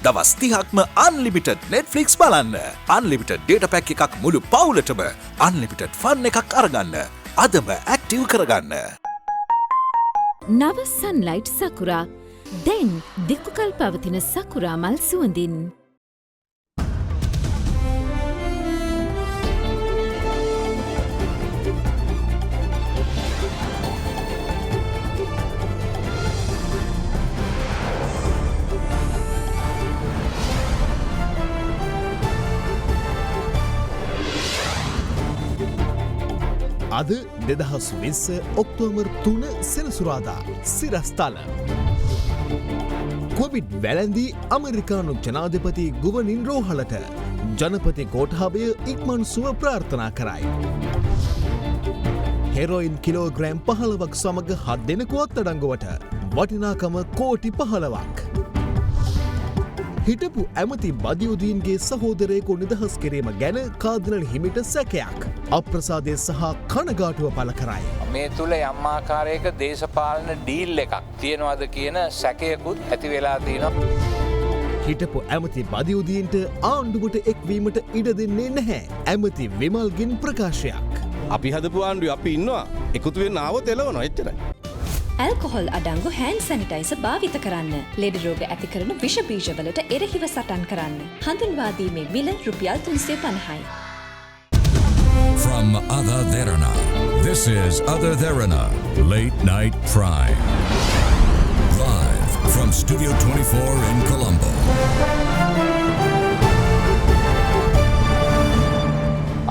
දවස් 30ක්ම unlimited Netflix බලන්න. unlimited data pack එකක් මුළු පවුලටම unlimited fun එකක් අරගන්න. අදම active කරගන්න. නව sunlight sakura දැන් දික්කල් පවතින සකුරා මල් සුවඳින්. අද 2020 ඔක්තෝබර් 3 සෙනසුරාදා සිරස්තල. කොවිඩ් වැළැඳී අමරිකානු ජනාධිපති ගුවනින් රෝහලට ජනපති ගෝඨාභය ඉක්මන් සුව ප්‍රාර්ථනා කරයි. හෙරොයින් කිලෝග්‍රෑම් 15ක් සමග 7 දෙනෙකු අත්අඩංගුවට වටිනාකම කෝටි 15ක්. හිටපු ඇමති බදියුදීන්ගේ සහෝදරයෙකු නිදහස් කිරීම ගැන කාදිනල් හිමිට සැකයක්. අප්‍රසාදය සහ කනගාටුව පළ කරයි. මේ තුළ යම් ආකාරයක දේශපාලන ඩීල් එකක් තියෙනවද කියන සැකයකුත් ඇති වෙලා තියෙනවා. හිටපු ඇමති බදියුදීන්ට ආණ්ඩුවට එක්වීමට ඉඩ දෙන්නේ නැහැ. ඇමති විමල්ගෙන් ප්‍රකාශයක්. අපි හදපු ආණ්ඩුවේ අපි ඉන්නවා. එකතු වෙන්න ආවොත් එළවනවා එච්චරයි. ඇල්කොහොල් අඩංගු හෑන්ඩ් සැනිටයිසර් භාවිත කරන්න. ලෙඩ රෝග ඇති කරන විෂ බීජවලට එරෙහිව සටන් කරන්න. හඳුන්වා දීමේ මිල රුපියල් 350යි. From Ada Derana, this is Ada Derana, Late Night Prime. Live from Studio 24 in Colombo.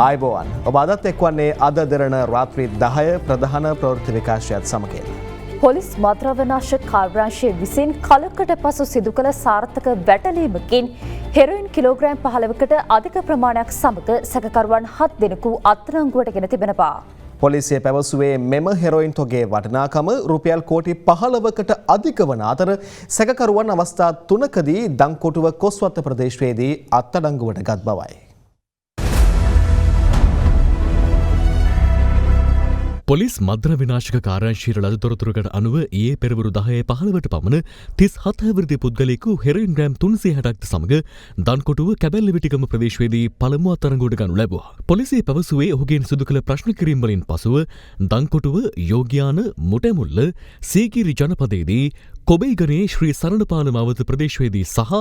ආයුබෝවන්. ඔබ අදත් එක්වන්නේ අද දෙරණ රාත්‍රී 10 ප්‍රධාන ප්‍රවෘත්ති විකාශයත් සමගින්. පොලිස් මද්‍රව්‍යනාශක කාර්යාංශය විසින් කලකට පසු සිදු කළ සාර්ථක වැටලීමකින් හෙරොයින් කිලෝග්‍රෑම් 15කට අධික ප්‍රමාණයක් සමග සැකකරුවන් 7 දෙනෙකු අත්අඩංගුවට ගෙන තිබෙනවා. පොලිසිය පැවසුවේ මෙම හෙරොයින් තොගේ වටිනාකම රුපියල් කෝටි 15කට අධික වන අතර සැකකරුවන් අවස්ථා 3කදී දංකොටුව කොස්වත්ත ප්‍රදේශයේදී අත්අඩංගුවට ගත් බවයි. පොලිස් මද්‍ර විනාශක කාර්යාංශීය ලද තොරතුරකට අනුව ඊයේ පෙරවරු 10:15ට පමණ 37 හැවිරිදි පුද්ගලයෙකු හෙරොයින් ග්‍රෑම් 360ක් සමග දන්කොටුව කැබැල්ලිවිටිගම ප්‍රදේශයේදී පළමු අත්අඩංගුවට ගනු ලැබුවා. පොලිසිය පැවසුවේ ඔහුගෙන් සිදු කළ ප්‍රශ්න කිරීම් වලින් පසුව දන්කොටුව යෝග්‍යාන මුටැමුල්ල සීගිරි ජනපදයේදී කොබෙයිගනේ ශ්‍රී සරණපාල මාවත ප්‍රදේශයේදී සහ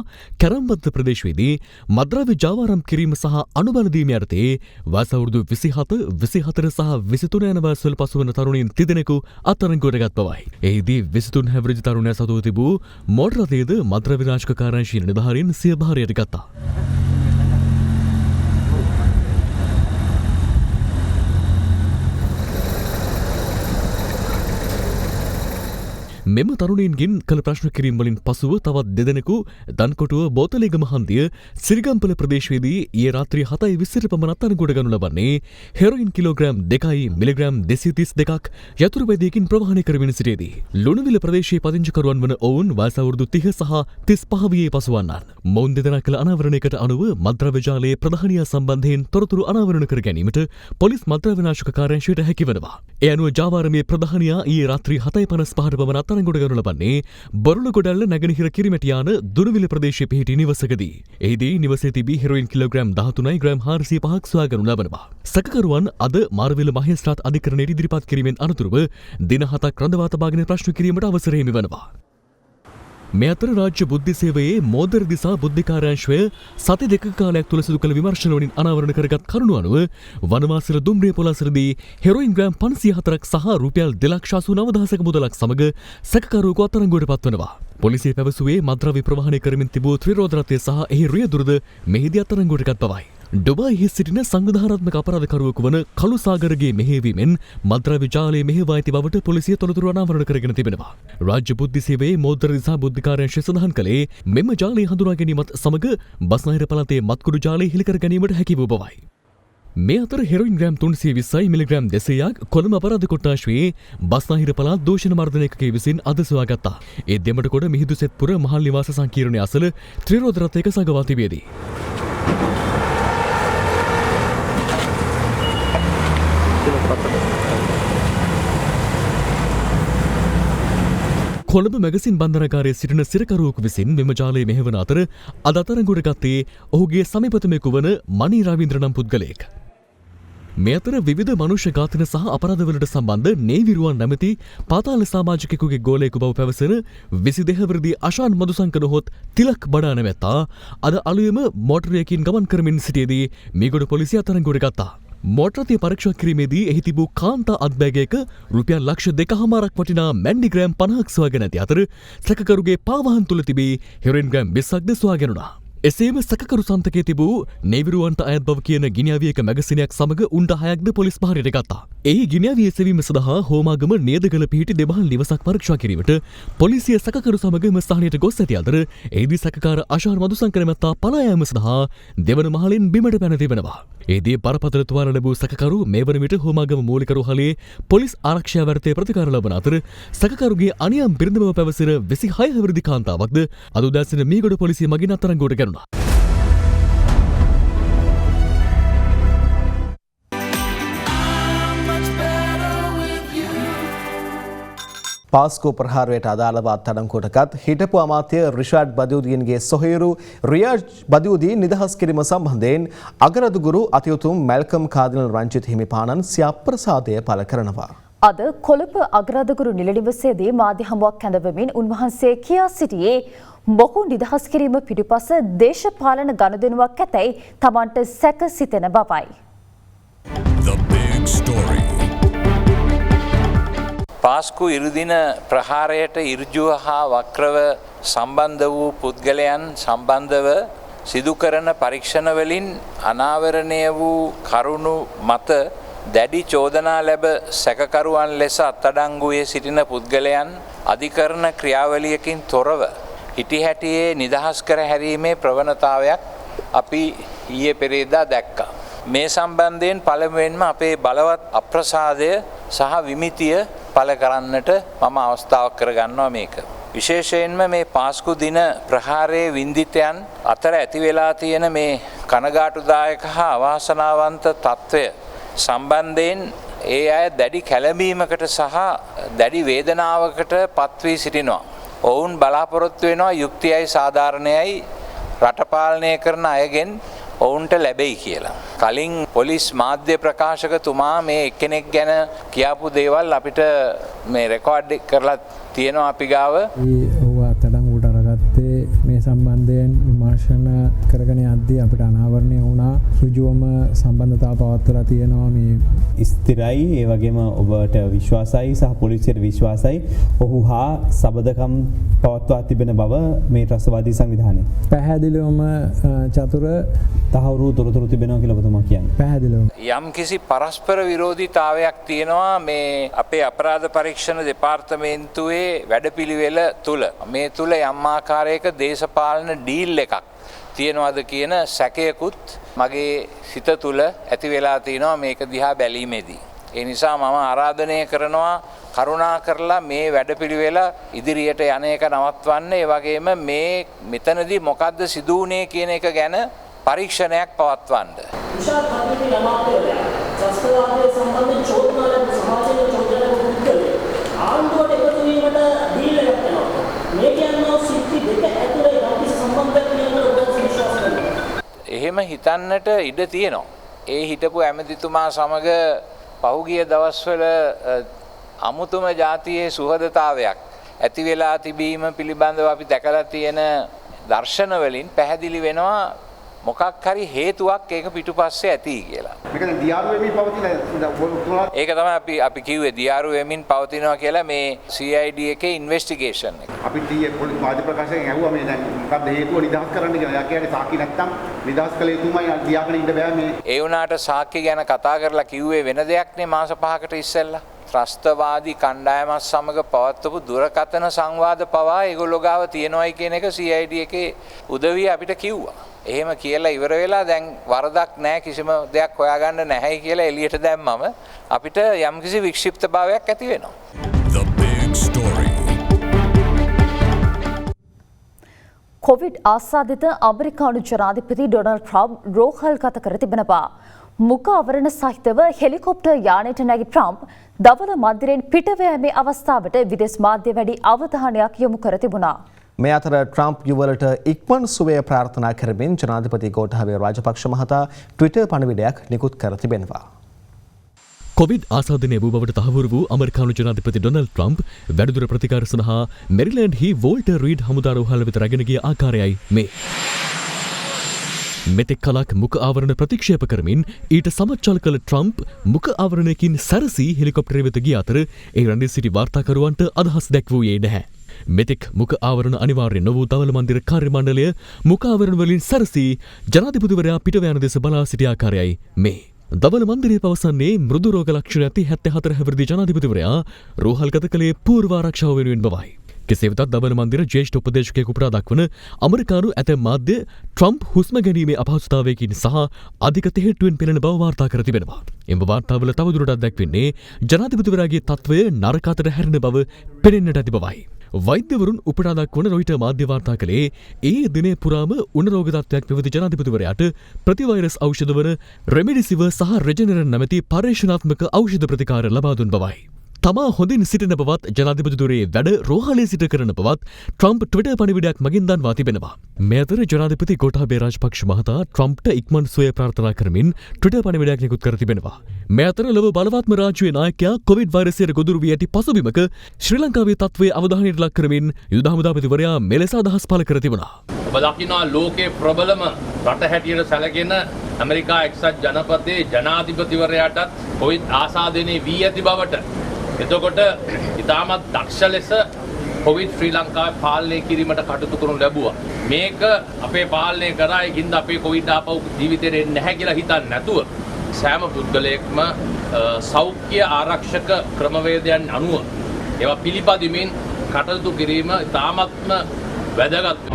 කැරම්බත්ත ප්‍රදේශයේදී මද්‍රව්‍ය ජාවාරම් කිරීම සහ අනුබල දීම යටතේ වයස අවුරුදු 27, 24 සහ 23 යන වයස්වල පසුවන තරුණයින් 30 දෙනෙකු අත්අඩංගුවට ගත් බවයි. එහිදී 23 හැවිරිදි තරුණයා සතුව තිබූ මෝටර රථයේද මද්‍රව්‍ය විනාශක කාර්යාංශීය නිලධාරීන් සිය භාරයට ගත්තා. මෙම තරුණයින්ගෙන් කළ ප්‍රශ්න කිරීම් වලින් පසුව තවත් දෙදෙනෙකු දන්කොටුව බෝතලේගම හන්දිය සිරිගම්පල ප්‍රදේශයේදී ඊයේ රාත්‍රී 7:20ට පමණ අත්අඩංගුවට ගනු ලබන්නේ හෙරොයින් කිලෝග්‍රෑම් 2යි මිලිග්‍රෑම් 232ක් යතුරුපැදියකින් ප්‍රවාහනය කරමින් සිටියේදී ලුණුවිල ප්‍රදේශයේ පදිංචිකරුවන් වන ඔවුන් වයස අවුරුදු 30 සහ 35 වියේ පසුවන්නන්. මොවුන් දෙදෙනා කළ අනාවරණයකට අනුව මද්‍රව්‍ය ජාලයේ ප්‍රධානියා සම්බන්ධයෙන් තොරතුරු අනාවරණ කර ගැනීමට පොලිස් මද්‍රව්‍ය විනාශක කාර්යාංශයට හැකි වෙනවා. ඒ අනුව ජාවාරමේ ප්‍රධානියා ඊයේ රාත්‍රී 7:55ට පමණ අත්අඩංගුවට ගනු ලබන්නේ බොරළගොඩැල්ල නැගෙනහිර කිරිමැටියාන දුනුවිල ප්‍රදේශයේ පිහිටි නිවසකදී. එහිදී නිවසේ තිබී හෙරොයින් කිලෝග්‍රෑම් 13යි ග්‍රෑම් 405ක් සොයා ගනු ලබනවා. සැකකරුවන් අද මාරවිල මහේස්ත්‍රාත් අධිකරණයට ඉදිරිපත් කිරීමෙන් අනතුරුව දින 7ක් රඳවා තබාගෙන ප්‍රශ්න කිරීමට අවසර හිමි වෙනවා. මේ අතර රාජ්‍ය බුද්ධි සේවයේ මෝදර දිසා බුද්ධි කාර්යාංශය සති දෙක කාලයක් තුළ සිදු කළ විමර්ශන වලින් අනාවරණ කරගත් කරුණු අනුව වනවාසල දුම්රිය පොළාසරදී හෙරොයින් ග්‍රෑම් 504ක් සහ රුපියල් 2,89,000ක මුදලක් සමග සැකකරුවෙකු අත්අඩංගුවට පත්වනවා. පොලිසිය පැවසුවේ මද්‍රව්‍ය ප්‍රවාහනය කරමින් තිබූ ත්‍රිරෝද රථය සහ එහි රියදුරද මෙහිදී අත්අඩංගුවට ගත් බවයි. ඩුබායිහි සිටින සංවිධානාත්මක අපරාධකරුවෙකු වන කළු සාගරගේ මෙහෙයවීමෙන් මද්‍රව්‍ය ජාලය මෙහෙයවා ඇති බවට පොලිසිය තොරතුරු අනාවරණ කරගෙන තිබෙනවා. රාජ්‍ය බුද්ධි සේවයේ මෝද්දර දිසා බුද්ධි කාර්යාංශය සඳහන් කළේ මෙම ජාලය හඳුනා ගැනීමත් සමග බස්නාහිර පළාතේ මත්කුඩු ජාලය හෙළි කර ගැනීමට හැකි වූ බවයි. මේ අතර හෙරොයින් ග්‍රෑම් 320යි මිලිග්‍රෑම් 200ක් කොළඹ අපරාධ කොට්ටාශයේ බස්නාහිර පළාත් දූෂණ මර්ධනයකගේ විසින් අද සොයාගත්තා. ඒ දෙමටකොඩ මිහිඳු සෙත්පුර මහල් නිවාස සංකීර්ණය අසල ත්‍රිරෝද රථයක සඟවා තිබේදී. කොළඹ මැගසින් බන්ධනාගාරයේ සිටින සිරකරුවෙකු විසින් මෙම ජාලය මෙහෙවන අතර අද අත්අඩංගුවට ගත්තේ ඔහුගේ සමීපතමෙකු වන මනී රවීන්ද්‍ර නම් පුද්ගලයෙක්. මේ අතර විවිධ මනුෂ්‍ය ඝාතන සහ අපරාධවලට සම්බන්ධ නේවිරුවන් නැමැති පාතාල සමාජිකයෙකුගේ ගෝලයෙකු බව පැවසෙන 22 වසරේ අශාන් මදුසංක නොහොත් තිලක් බඩා නැමැත්තා අද අලුයම මෝටරයකින් ගමන් කරමින් සිටියේදී මීගොඩ පොලිසිය අත්අඩංගුවට ගත්තා. මෝටරතිය පරීක්ෂා කිරීමේදී එහි තිබූ කාන්තා අත්බෑගයක රුපියල් ලක්ෂ 2.5ක් වටිනා මැන්ඩිග්‍රෑම් 50ක් සොයාගෙන ඇති අතර සැකකරුගේ පාවාහන් තුල තිබී හෙරොයින් ග්‍රෑම් 20ක්ද සොයාගෙනුණා. එසේම සැකකරු සන්තකයේ තිබූ නේවිරුවන්ට අයත් බව කියන ගිනිඅවියක මැගසිනයක් සමග උණ්ඩ 6ක්ද පොලිස් පහරට ගත්තා. එහි ගිනිඅවිය එසවීම සඳහා හෝමාගම නියදගල පිහිටි දෙබහල් නිවසක් පරීක්ෂා කිරීමට පොලිසිය සැකකරු සමග එම ස්ථානයට ගොස් ඇති අතර එහිදී සැකකාර අශාන් මදුසංක නැමැත්තා පලා යාම සඳහා දෙවන මහලින් බිමට පැන තිබෙනවා. එහිදී බරපතල තුවාල ලැබූ සැකකරු මේ වන විට හෝමාගම මූලික රෝහලේ පොලිස් ආරක්ෂා වර්තයේ ප්‍රතිකාර ලබන අතර සැකකරුගේ අනියම් බිරිඳ බව පැවසෙන 26 වසරේ කාන්තාවක්ද අද උදෑසන මීගොඩ පොලිසිය මගින් අත්අඩංගුවට ගැනුණා. පාස්කෝ ප්‍රහාරයට අදාළව අත්අඩංගුවටගත් හිටපු අමාත්‍ය රිෂාඩ් බදියුදීන්ගේ සොහොයුරු රියාජ් බදියුදීන් නිදහස් කිරීම සම්බන්ධයෙන් අගරදුගුරු අතිඋතුම් මැල්කම් කාදිනල් රංජිත් හිමිපාණන් සියප්‍රසාදය පළ කරනවා. අද කොළඹ අගරදුගුරු නිල නිවසේදී මාධ්‍ය හමුවක් කැඳවමින් උන්වහන්සේ කියා සිටියේ මොහු නිදහස් කිරීම පිටුපස දේශපාලන ගනුදෙනුවක් ඇතැයි තමන්ට සැක සිතෙන බවයි. The big story. පාස්කු ඉරුදින ප්‍රහාරයට ඉර්ජුව හා වක්‍රව සම්බන්ධ වූ පුද්ගලයන් සම්බන්ධව සිදු කරන පරීක්ෂණවලින් අනාවරණය වූ කරුණු මත දැඩි චෝදනා ලැබ සැකකරුවන් ලෙස අත්අඩංගුවේ සිටින පුද්ගලයන් අධිකරණ ක්‍රියාවලියකින් තොරව හිටිහැටියේ නිදහස් කර හැරීමේ ප්‍රවණතාවයක් අපි ඊයේ පෙරේදා දැක්කා. මේ සම්බන්ධයෙන් පළමුවෙන්ම අපේ බලවත් අප්‍රසාදය සහ විමිතිය පළ කරන්නට මම අවස්ථාවක් කරගන්නවා මේක. විශේෂයෙන්ම මේ පාස්කු දින ප්‍රහාරයේ වින්දිතයන් අතර ඇති වෙලා තියෙන මේ කනගාටුදායක හා අවාසනාවන්ත තත්ත්වය සම්බන්ධයෙන් ඒ අය දැඩි කැළඹීමකට සහ දැඩි වේදනාවකට පත්වී සිටිනවා. ඔවුන් බලාපොරොත්තු වෙනවා යුක්තියයි සාධාරණයයි රට පාලනය කරන අයගෙන් ඔවුන්ට ලැබෙයි කියලා. කලින් පොලිස් මාධ්‍ය ප්‍රකාශකතුමා මේ එක්කෙනෙක් ගැන කියාපු දේවල් අපිට මේ රෙකෝඩ් කරලා තියෙනවා අපි ගාව. ඔව් අත්අඩංගුවට අරගත්තේ මේ සම්බන්ධයෙන් විමර්ශන කරගෙන යද්දී අපිට අනාවරණය වුණා. ඍජුවම සම්බන්ධතාව පවත්වලා තියෙනවා මේ ස්ථිරයි ඒ වගේම ඔබට විශ්වාසයි සහ පොලිසියට විශ්වාසයි ඔහු හා සබඳකම් පවත්වා තිබෙන බව මේ ත්‍රස්තවාදී සංවිධානය. පැහැදිලිවම චතුර තහවුරු තොරතුරු තිබෙනවා කියලා ඔබතුමා කියන්නේ. පැහැදිලිවම. යම් කිසි පරස්පර විරෝධීතාවයක් තියෙනවා මේ අපේ අපරාධ පරීක්ෂණ දෙපාර්තමේන්තුවේ වැඩපිළිවෙල තුල. මේ තුල යම් ආකාරයක දේශපාලන ඩීල් එකක් තියෙනවද කියන සැකයකුත් මගේ සිත තුළ ඇති වෙලා තියෙනවා මේක දිහා බැලීමේදී. ඒ නිසා මම ආරාධනය කරනවා කරුණා කරලා මේ වැඩපිළිවෙල ඉදිරියට යන එක නවත්වන්න. ඒ වගේම මේ මෙතනදී මොකද්ද සිදු වුනේ කියන එක ගැන පරීක්ෂණයක් පවත්වන්න. එහෙම හිතන්නට ඉඩ තියෙනවා. ඒ හිටපු ඇමතිතුමා සමග පහුගිය දවස්වල අමුතුම ජාතියේ සුහදතාවයක් ඇති වෙලා තිබීම පිළිබඳව අපි දැකලා තියෙන දර්ශන වලින් පැහැදිලි වෙනවා මොකක් හරි හේතුවක් ඒක පිටුපස්සේ ඇති කියලා. මේක දියාරු වෙමින් පවතින ඒක තමයි අපි කිව්වේ දියාරු වෙමින් පවතිනවා කියලා මේ CID එකේ ඉන්වෙස්ටිගේෂන් එක. අපි ඊයේ පොලිස් මාධ්‍ය ප්‍රකාශයෙන් ඇහුවා මේ දැන් මොකක්ද හේතුව නිදහස් කරන්න කියලා. යා කියන්නේ සාක්ෂි නැත්තම් නිදහස් කළ යුතුමයි තියාගෙන ඉන්න බෑ මේ. ඒ වුණාට සාක්ෂි ගැන කතා කරලා කිව්වේ වෙන දෙයක් නේ මාස 5කට ඉස්සෙල්ලා. ත්‍රස්තවාදී කණ්ඩායමත් සමග පවත්වපු දුරකථන සංවාද පවා ඒගොල්ලෝ ගාව තියෙනවයි කියන එක CID එකේ උදවිය අපිට කිව්වා. එහෙම කියලා ඉවර වෙලා දැන් වරදක් නැහැ කිසිම දෙයක් හොයාගන්න නැහැයි කියලා එළියට දැම්මම අපිට යම්කිසි වික්ෂිප්තභාවයක් ඇති වෙනවා. The big story. කොවිඩ් ආසාදිත අමරිකානු ජනාධිපති ඩොනල්ඩ් ට්‍රම්ප් රෝහල්ගත කර තිබෙනවා. මුඛ අවරණ සහිතව හෙලිකොප්ටර් යානයට නැගි ට්‍රම්ප් දවල මන්දිරයෙන් පිටව යෑමේ අවස්ථාවට විදේශ මාධ්‍ය වැඩි අවධානයක් යොමු කර තිබුණා. මේ අතර ට්‍රම්ප් යුවලට ඉක්මන් සුවය ප්‍රාර්ථනා කරමින් ජනාධිපති ගෝඨාභය රාජපක්ෂ මහතා ට්විටර් පණිවිඩයක් නිකුත් කර තිබෙනවා. කොවිඩ් ආසාදනය වූ බවට තහවුරු වූ අමරිකානු ජනාධිපති ඩොනල්ඩ් ට්‍රම්ප් වැඩිදුර ප්‍රතිකාර සඳහා මෙරිලෑන්ඩ්හි වෝල්ටර් රීඩ් හමුදා රෝහල වෙත රැගෙන ගිය ආකාරයයි මේ. මෙතෙක් කලක් මුඛ ආවරණ ප්‍රතික්ෂේප කරමින් ඊට සමච්චල කළ ට්‍රම්ප් මුඛ ආවරණයකින් සැරසී හෙලිකොප්ටරය වෙත ගිය අතර ඒ රැඳී සිටි වාර්තාකරුවන්ට අදහස් දැක්වූයේ නැහැ. මෙතෙක් මුඛ ආවරණ අනිවාර්ය නොවූ දවල මන්දිර කාර්ය මණ්ඩලය මුඛ ආවරණ වලින් සැරසී ජනාධිපතිවරයා පිටව යන දෙස බලා සිටි ආකාරයයි මේ. දවල මන්දිරය පවසන්නේ මෘදු රෝග ලක්ෂණ ඇති 74 හැවිරිදි ජනාධිපතිවරයා රෝහල්ගත කළේ පූර්ව ආරක්ෂාව වෙනුවෙන් බවයි. කෙසේ වෙතත් දවල මන්දිර ජ්‍යෙෂ්ඨ උපදේශකයෙකු පුරා දක්වන අමරිකානු ඇතැම් මාධ්‍ය ට්‍රම්ප් හුස්ම ගැනීමේ අපහසුතාවයකින් සහ අධික තෙහෙට්ටුවෙන් පෙළෙන බව වාර්තා කර තිබෙනවා. එම වාර්තාවල තවදුරටත් දැක්වෙන්නේ ජනාධිපතිවරයාගේ තත්ත්වය නරක අතට හැරෙන බව පෙනෙන්නට ඇති බවයි. වෛද්‍යවරුන් උපුටා දක්වන රොයිටර් මාධ්‍ය වාර්තා කළේ ඒ දිනේ පුරාම උණ රෝග තත්ත්වයක් පැවති ජනාධිපතිවරයාට ප්‍රතිවෛරස් ඖෂධ වන රෙමිඩිසිවර් සහ රෙජෙනරන් නැමැති පර්යේෂණාත්මක ඖෂධ ප්‍රතිකාර ලබා දුන් බවයි. තමා හොඳින් සිටින බවත් ජනාධිපතිතුරේ වැඩ රෝහලේ සිට කරන බවත් ට්‍රම්ප් ට්විටර් පණිවිඩයක් මගින් දන්වා තිබෙනවා. මේ අතර ජනාධිපති ගෝඨාභය රාජපක්ෂ මහතා ට්‍රම්ප්ට ඉක්මන් සුවය ප්‍රාර්ථනා කරමින් ට්විටර් පණිවිඩයක් නිකුත් කර තිබෙනවා. මේ අතර ලොව බලවත්ම රාජ්‍යයේ නායකයා කොවිඩ් වෛරසයට ගොදුරු වී ඇති පසුබිමක ශ්‍රී ලංකාවේ තත්ත්වය අවධානයට ලක් කරමින් යුද හමුදාපතිවරයා මෙලෙස අදහස් පළ කර තිබුණා. ඔබ දකිනවා ලෝකයේ ප්‍රබලම රට හැටියට සැලකෙන ඇමරිකා එක්සත් ජනපදයේ ජනාධිපතිවරයාටත් කොවිඩ් ආසාදනය වී ඇති බවට. එතකොට ඉතාමත් දක්ෂ ලෙස කොවිඩ් ශ්‍රී ලංකාවේ පාලනය කිරීමට කටයුතු කරනු ලැබුවා. මේක අපේ පාලනය කරා ඒකින්ද අපේ කොවිඩ් ආපහු ජීවිතේට එන්නේ නැහැ කියලා හිතන්නේ නැතුව සෑම පුද්ගලයෙක්ම සෞඛ්‍ය ආරක්ෂක ක්‍රමවේදයන් අනුව ඒවා පිළිපදිමින් කටයුතු කිරීම ඉතාමත්ම වැදගත්.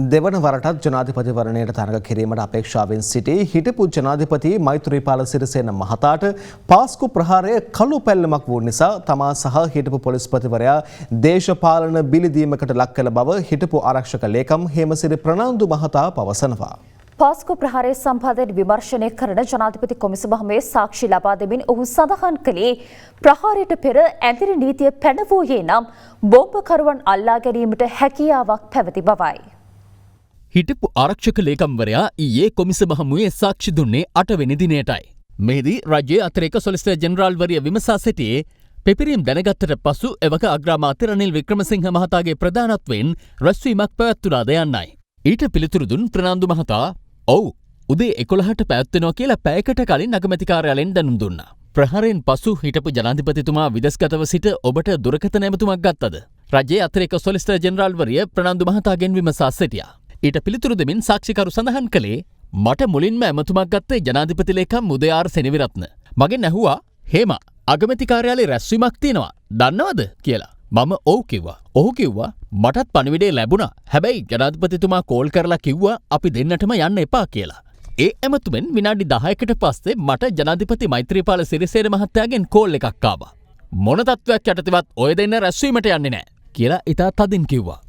දෙවන වරටත් ජනාධිපතිවරණයට තරඟ කිරීමට අපේක්ෂාවෙන් සිටි හිටපු ජනාධිපති මෛත්‍රීපාල සිරිසේන මහතාට පාස්කු ප්‍රහාරය කළු පැල්ලමක් වූ නිසා තමා සහ හිටපු පොලිස්පතිවරයා දේශපාලන බිලිදීමකට ලක් කළ බව හිටපු ආරක්ෂක ලේකම් හේමසිරි ප්‍රනාන්දු මහතා පවසනවා. පාස්කු ප්‍රහාරය සම්බන්ධයෙන් විමර්ශනය කරන ජනාධිපති කොමිසමේ සාක්ෂි ලබා දෙමින් ඔහු සඳහන් කළේ ප්‍රහාරයට පෙර ඇඳිරි නීතිය පැනවූයේ නම් බෝම්බකරුවන් අල්ලා ගැනීමට හැකියාවක් පැවති බවයි. හිටපු ආරක්ෂක ලේකම්වරයා ඊයේ කොමිසම හමුවේ සාක්ෂි දුන්නේ 8 වෙනි දිනයටයි. මෙහිදී රජයේ අතිරේක සොලිසිටර් ජෙනරාල්වරිය විමසා සිටියේ පෙපිරීම් දැනගත්තට පසු එවක අග්‍රාමාත්‍ය රනිල් වික්‍රමසිංහ මහතාගේ ප්‍රධානත්වයෙන් රැස්වීමක් පැවැත්වුණාද යන්නයි. ඊට පිළිතුරු දුන් ප්‍රනාන්දු මහතා ඔව් උදේ 11ට පැවැත්වෙනවා කියලා පැයකට කලින් අගමැති කාර්යාලයෙන් දැනුම් දුන්නා. ප්‍රහාරයෙන් පසු හිටපු ජනාධිපතිතුමා විදස්ගතව සිට ඔබට දුරකථන ඇමතුමක් ගත්තද? රජයේ අතිරේක සොලිසිටර් ජෙනරාල්වරිය ප්‍රනාන්දු මහතාගෙන් විමසා සිටියා. ඊට පිළිතුරු දෙමින් සාක්ෂිකරු සඳහන් කළේ මට මුලින්ම ඇමතුමක් ගත්තේ ජනාධිපති ලේකම් උදයාර් සෙනවිරත්න. මගෙන් ඇහුවා හේම අගමැති කාර්යාලයේ රැස්වීමක් තියෙනවා දන්නවද කියලා. මම ඔව් කිව්වා. ඔහු කිව්වා මටත් පණිවිඩය ලැබුණා. හැබැයි ජනාධිපතිතුමා කෝල් කරලා කිව්වා අපි දෙන්නටම යන්න එපා කියලා. ඒ ඇමතුමෙන් විනාඩි 10කට පස්සේ මට ජනාධිපති මෛත්‍රීපාල සිරිසේන මහත්තයාගෙන් කෝල් එකක් ආවා. මොන තත්ත්වයක් යටතේවත් ඔය දෙන්න රැස්වීමට යන්නේ නැහැ කියලා ඉතා තදින් කිව්වා.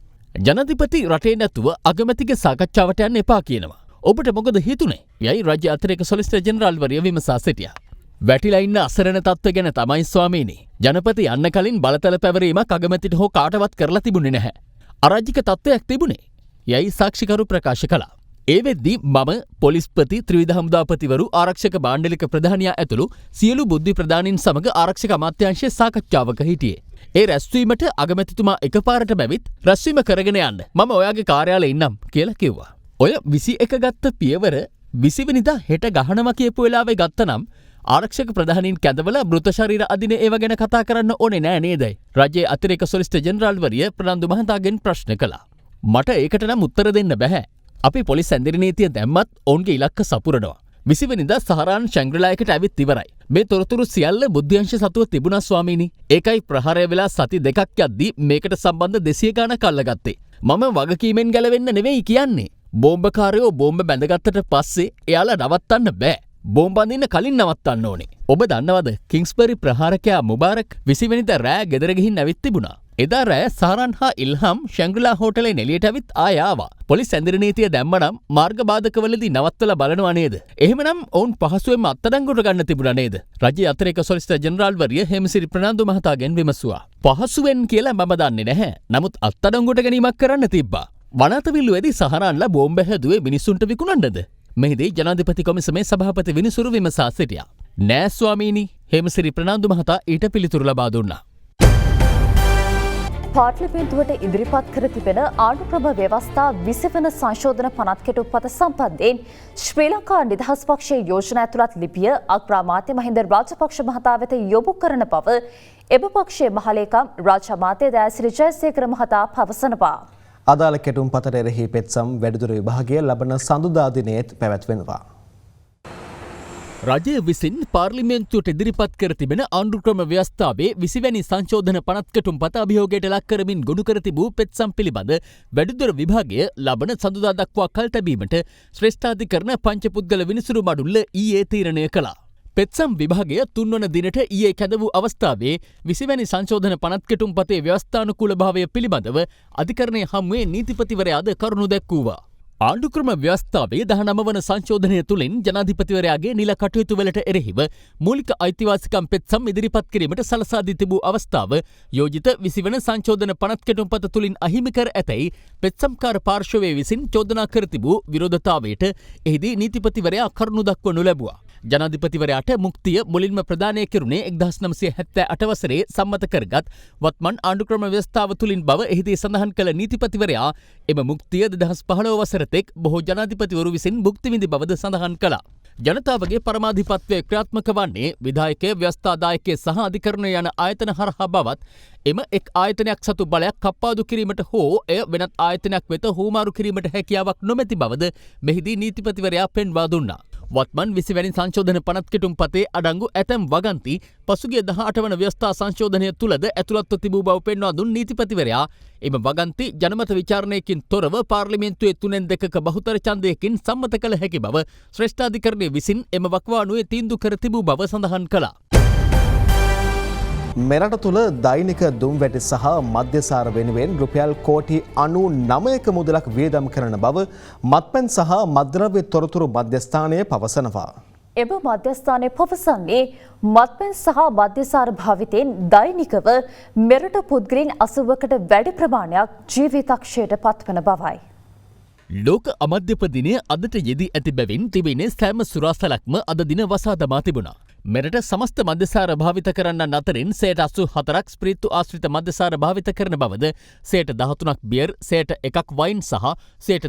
ජනාධිපති රටේ නැතුව අගමැතිගේ සාකච්ඡාවට යන්න එපා කියනවා. ඔබට මොකද හිතුනේ? යයි රාජ්‍ය අතිරේක සොලිසිටර් ජෙනරාල්වරිය විමසා සිටියා. වැටිලා ඉන්න අසරණ තත්ත්ව ගැන තමයි ස්වාමීනි. ජනපති යන්න කලින් බලතල පැවරීමක් අගමැතිට හෝ කාටවත් කරලා තිබුණේ නැහැ. අරාජික තත්ත්වයක් තිබුණේ. යයි සාක්ෂිකරු ප්‍රකාශ කළා. ඒ වෙද්දී මම පොලිස්පති ත්‍රිවිධ හමුදාපතිවරු ආරක්ෂක මාණ්ඩලික ප්‍රධානියා ඇතුළු සියලු බුද්ධි ප්‍රධානීන් සමග ආරක්ෂක අමාත්‍යාංශයේ සාකච්ඡාවක හිටියේ. ඒ රැස්වීමට අගමැතිතුමා එකපාරට බැවිත් රැස්වීම කරගෙන යන්න මම ඔයාගේ කාර්යාලයේ ඉන්නම් කියලා කිව්වා. ඔය 21 ගත්ත පියවර 20 වෙනිදා හෙට ගහනවා කියපු වෙලාවේ ගත්තනම් ආරක්ෂක ප්‍රධානීන් කැඳවලා මෘත ශරීර අදින ඒව ගැන කතා කරන්න ඕනේ නෑ නේදයි? රජයේ අතිරේක සොලිසිටර් ජෙනරාල්වරිය ප්‍රනාන්දු මහතාගෙන් ප්‍රශ්න කළා. මට ඒකට නම් උත්තර දෙන්න බැහැ. අපි පොලිස් ඇඳිරි නීතිය දැම්මත් ඔවුන්ගේ ඉලක්ක සපුරනවා. 20 වෙනිදා සහරාන් ශැංග්‍රීලායකට ඇවිත් ඉවරයි. මේ තොරතුරු සියල්ල බුද්ධ්‍යංශ සතුව තිබුණා ස්වාමීනි. ඒකයි ප්‍රහාරය වෙලා සති දෙකක් යද්දී මේකට සම්බන්ධ 200 ගණක් අල්ලගත්තේ. මම වගකීමෙන් ගැලවෙන්න නෙවෙයි කියන්නේ. බෝම්බකාරයෝ බෝම්බ බැඳගත්තට පස්සේ එයාලා නවත්තන්න බෑ. බෝම්බ අඳින්න කලින් නවත්තන්න ඕනේ. ඔබ දන්නවද කිංස්බරි ප්‍රහාරකයා මුබාරක් 20 වෙනිදා රෑ ගෙදර ගිහින් ඇවිත් තිබුණා. එදා රෑ සහරන් හා ඉල්හම් ශැංග්‍රිලා හෝටලේ එළියට ඇවිත් ආයාවා. පොලිස් ඇඳිරි නීතිය දැම්මනම් මාර්ග බාධකවලදී නවත්තලා බලනවා නේද? එහෙමනම් ඔවුන් පහසුවෙන්ම අත්අඩංගුවට ගන්න තිබුණා නේද? රජයේ අතිරේක සොලිසිටර් ජෙනරාල්වරිය හේමසිරි ප්‍රනාන්දු මහතාගෙන් විමසුවා. පහසුවෙන් කියලා මම දන්නේ නැහැ. නමුත් අත්අඩංගුවට ගැනීමක් කරන්න තිබ්බා. වනාතවිල්ලුවේදී සහරන්ලා බෝම්බ හැදුවේ මිනිස්සුන්ට විකුණන්නද? මෙහිදී ජනාධිපති කොමිසමේ සභාපති විනිසුරු විමසා සිටියා. නෑ ස්වාමීනි, හේමසිරි ප්‍රනාන්දු මහතා ඊට පිළිතුරු ලබා දුන්නා. පාර්ලිමේන්තුවට ඉදිරිපත් කර තිබෙන ආණ්ඩුක්‍රම ව්‍යවස්ථා 20 වන සංශෝධන පනත් කෙටුම්පත සම්බන්ධයෙන් ශ්‍රී ලංකා නිදහස් පක්ෂයේ යෝජනා ඇතුළත් ලිපිය අග්‍රාමාත්‍ය මහින්ද රාජපක්ෂ මහතා වෙත යොමු කරන බව එම පක්ෂයේ මහලේකම් රාජ්‍ය අමාත්‍ය දයාසිරි ජයසේකර මහතා පවසනවා. අදාළ කෙටුම්පතට එරෙහි පෙත්සම් වැඩිදුර විභාගය ලබන සඳුදා දිනයේත් පැවැත්වෙනවා. රජය විසින් පාර්ලිමේන්තුවට ඉදිරිපත් කර තිබෙන ආණ්ඩුක්‍රම ව්‍යවස්ථාවේ 20 වැනි සංශෝධන පනත් කෙටුම්පත අභියෝගයට ලක් කරමින් ගොනු කර තිබූ පෙත්සම් පිළිබඳ වැඩිදුර විභාගය ලබන සඳුදා දක්වා කල් තැබීමට ශ්‍රේෂ්ඨාධිකරණ පංචපුද්ගල විනිසුරු මඩුල්ල ඊයේ තීරණය කළා. පෙත්සම් විභාගය 3 වන දිනට ඊයේ කැඳ වූ අවස්ථාවේ 20 වැනි සංශෝධන පනත් කෙටුම්පතේ ව්‍යවස්ථානුකූල භාවය පිළිබඳව අධිකරණය හමුවේ නීතිපතිවරයාද කරුණු දැක්වුවා. ආණ්ඩුක්‍රම ව්‍යවස්ථාවේ 19 වන සංශෝධනය තුළින් ජනාධිපතිවරයාගේ නිල කටයුතු වලට එරෙහිව මූලික අයිතිවාසිකම් පෙත්සම් ඉදිරිපත් කිරීමට සලසා දී තිබූ අවස්ථාව යෝජිත 20 වන සංශෝධන පනත් කෙටුම්පත තුළින් අහිමි කර ඇතැයි පෙත්සම්කාර පාර්ශවය විසින් චෝදනා කර තිබූ විරෝධතාවයට එහිදී නීතිපතිවරයා කරුණු දක්වනු ලැබුවා. ජනාධිපතිවරයාට මුක්තිය මුලින්ම ප්‍රදානය කෙරුණේ 1978 වසරේ සම්මත කරගත් වත්මන් ආණ්ඩුක්‍රම ව්‍යවස්ථාව තුළින් බව එහිදී සඳහන් කළ නීතිපතිවරයා එම මුක්තිය 2015 වසර තෙක් බොහෝ ජනාධිපතිවරු විසින් භුක්ති විඳි බවද සඳහන් කළා. ජනතාවගේ පරමාධිපත්වය ක්‍රියාත්මක වන්නේ විධායකය, ව්‍යවස්ථාදායකය සහ අධිකරණය යන ආයතන හරහා බවත් එම එක් ආයතනයක් සතු බලයක් කප්පාදු කිරීමට හෝ එය වෙනත් ආයතනයක් වෙත හුවමාරු කිරීමට හැකියාවක් නොමැති බවද මෙහිදී නීතිපතිවරයා පෙන්වා දුන්නා. වත්මන් 20 වැනි සංශෝධන පනත් කෙටුම්පතේ අඩංගු ඇතැම් වගන්ති පසුගිය 18 වන ව්‍යවස්ථා සංශෝධනය තුලද ඇතුළත්ව තිබූ බව පෙන්වා දුන් නීතිපතිවරයා එම වගන්ති ජනමත විචාරණයකින් තොරව පාර්ලිමේන්තුවේ 3/2ක බහුතර ඡන්දයකින් සම්මත කළ හැකි බව ශ්‍රේෂ්ඨාධිකරණය විසින් එම වකවානුවේ තීන්දුව කර තිබූ බව සඳහන් කළා. මෙරට තුළ දෛනික දුම්වැටි සහ මධ්‍යසාර වෙනුවෙන් රුපියල් කෝටි 99ක මුදලක් වියදම් කරන බව මත්පැන් සහ මත්ද්‍රව්‍ය තොරතුරු මධ්‍යස්ථානය පවසනවා. එම මධ්‍යස්ථානය පවසන්නේ මත්පැන් සහ මධ්‍යසාර භාවිතයෙන් දෛනිකව මෙරට පුද්ගලයන් 80කට වැඩි ප්‍රමාණයක් ජීවිතක්ෂයට පත්වන බවයි. ලෝක අමද්‍යප දිනය අදට යෙදී ඇති බැවින් තිබෙන්නේ සෑම සුරාසලක්ම අද දින වසා දමා තිබුණා. මෙරට සමස්ත මධ්‍යසාර භාවිත කරන්නන් අතරින් 84ක් ස්ප්‍රීතු ආශ්‍රිත මධ්‍යසාර භාවිත කරන බවද 13ක් බියර්, 1ක් වයින් සහ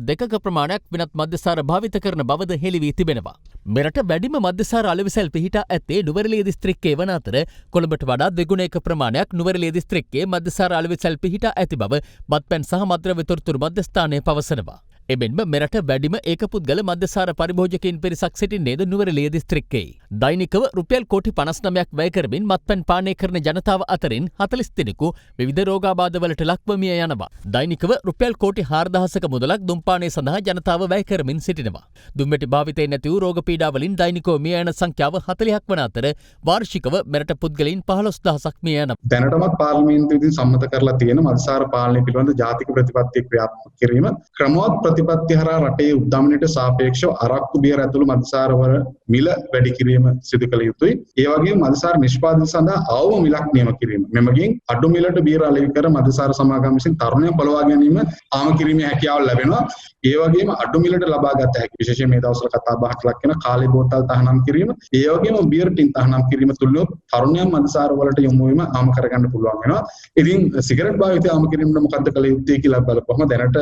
2ක ප්‍රමාණයක් වෙනත් මධ්‍යසාර භාවිත කරන බවද හෙළි වී තිබෙනවා. මෙරට වැඩිම මධ්‍යසාර අලෙවිසැල් පිහිටා ඇත්තේ නුවරඑළිය දිස්ත්‍රික්කයේ වන අතර කොළඹට වඩා දෙගුණයක ප්‍රමාණයක් නුවරඑළිය දිස්ත්‍රික්කයේ මධ්‍යසාර අලෙවිසැල් පිහිටා ඇති බව මත්පැන් සහ මත්ද්‍රව්‍ය තොරතුරු මධ්‍යස්ථානය පවසනවා. එමෙන්ම මෙරට වැඩිම ඒකපුද්ගල මධ්‍යසාර පරිභෝජකයින් පිරිසක් සිටින්නේද නුවරඑළිය දිස්ත්‍රික්කයේ. දෛනිකව රුපියල් කෝටි 59ක් වැය කරමින් මත්පැන් පානය කරන ජනතාව අතරින් 40 දෙනෙකු විවිධ රෝගාබාධවලට ලක්ව මිය යනවා. දෛනිකව රුපියල් කෝටි 4000ක මුදලක් දුම්පානය සඳහා ජනතාව වැය කරමින් සිටිනවා. දුම්වැටි භාවිතයෙන් නැති වූ රෝග පීඩාවලින් දෛනිකව මිය යන සංඛ්‍යාව 40ක් වන අතර වාර්ෂිකව මෙරට පුද්ගලයන් 15000ක් මිය යනවා. දැනටමත් පාර්ලිමේන්තුවේදී සම්මත කරලා තියෙන මධ්‍යසාර පාලනය පිළිබඳ ජාතික ප්‍රතිපත්තිය ක්‍රියාත්මක කිරීම ක්‍රමවත් ප්‍රතිපත්ති හරහා රටේ උද්දමනයට සාපේක්ෂව අරක්කු බියර ඇතුළු මධ්‍යසාරවල මිල වැඩි කිරීම සිදු කළ යුතුයි. ඒ වගේම මධ්‍යසාර නිෂ්පාදනය සඳහා අවම මිලක් නියම කිරීම. මෙමගින් අඩු මිලට බියර අලෙවි කර මධ්‍යසාර සමාගම් විසින් තරුණයන් පොළවා ගැනීම ආම කිරීමේ හැකියාව ලැබෙනවා. ඒ වගේම අඩු මිලට ලබා ගත හැකි විශේෂයෙන් මේ දවස්වල කතා බහට ලක් වෙන කාලේ බෝතල් තහනම් කිරීම, ඒ වගේම බියර් ටින් තහනම් කිරීම තුලින් තරුණයන් මධ්‍යසාර වලට යොමු වීම ආම කරගන්න පුළුවන් වෙනවා. ඉතින් සිගරට් භාවිතය ආම කිරීමට මොකද්ද කළ යුත්තේ කියලා බලපුවම දැනට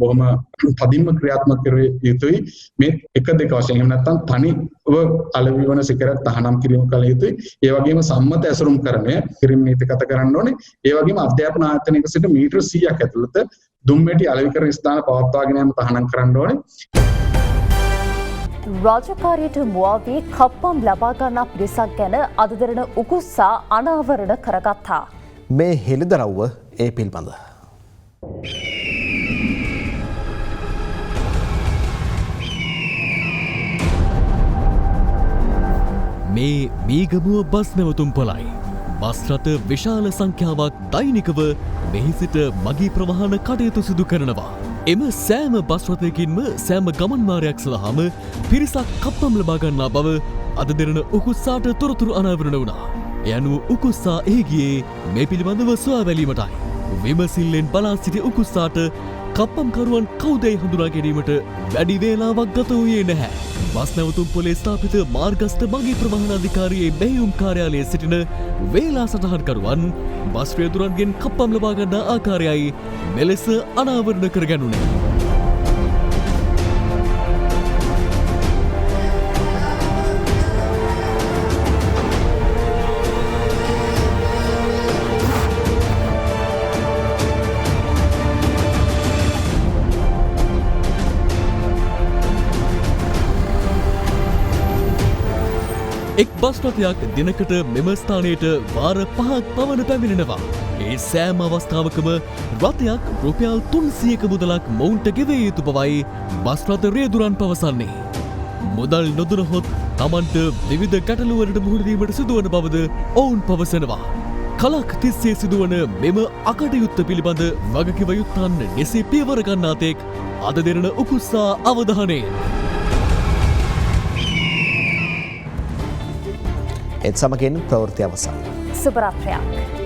බොහොම තදින්ම ක්‍රියාත්මක කර යුතුයි. මේ 1-2 වශයෙන් එහෙම නැත්නම් තනිව අලෙවි වන සිගරට් තහනම් කිරීම කළ යුතුයි. ඒ වගේම සම්මත ඇසුරුම් කරණය කිරීම නීතිගත කරන්න ඕනේ. ඒ වගේම අධ්‍යාපන ආයතනයක සිට මීටර 100ක් ඇතුළත දුම්වැටි අලෙවි කරන ස්ථාන පවත්වාගෙන යාම තහනම් කරන්න ඕනේ. රාජකාරියට මුවාවී කප්පම් ලබා ගන්නා පිරිසක් ගැන අද දරන උකුස්සා අනාවරණ කරගත්තා. මේ හෙළිදරව්ව ඒ පිළිබඳ මේ මීගමුව බස් නැවතුම් පොලයි. බස් රථ විශාල සංඛ්‍යාවක් දෛනිකව මෙහි සිට මගී ප්‍රවාහන කටයුතු සිදු කරනවා. එම සෑම බස් රථයකින්ම සෑම ගමන් මාර්ගයක් සඳහාම පිරිසක් කප්පම් ලබා ගන්නා බව අද දෙරණ උකුස්සාට තොරතුරු අනාවරණ වුණා. ඒ අනුව උකුස්සා එහි ගියේ මේ පිළිබඳව සොයා බැලීමටයි. විමසිල්ලෙන් බලා සිටි උකුස්සාට කප්පම්කරුවන් කවුදැයි හඳුනා ගැනීමට වැඩි වේලාවක් ගත වූයේ නැහැ. බස් නැවතුම් පොලේ ස්ථාපිත මාර්ගස්ථ මගී ප්‍රවාහන අධිකාරියේ මෙහෙයුම් කාර්යාලයේ සිටින වේලා සටහන්කරුවන් බස් රියදුරන්ගෙන් කප්පම් ලබා ගන්නා ආකාරයයි මෙලෙස අනාවරණ කරගැනුණේ. එක් බස් රථයක් දිනකට මෙම ස්ථානයට වාර 5ක් පමණ පැමිණෙනවා. ඒ සෑම අවස්ථාවකම රථයක් රුපියල් 300ක මුදලක් මොවුන්ට ගෙවිය යුතු බවයි බස් රථ රියදුරන් පවසන්නේ. මුදල් නොදුනහොත් තමන්ට විවිධ ගැටලුවලට මුහුණ දීමට සිදුවන බවද ඔවුන් පවසනවා. කලක් තිස්සේ සිදුවන මෙම අකටයුත්ත පිළිබඳ වගකිව යුත්තන් එසේ පියවර ගන්නා තෙක් අද දෙරණ උකුස්සා අවධානයෙන්. එත් සමගින් ප්‍රවෘත්ති අවසන්. සුබ රාත්‍රියක්.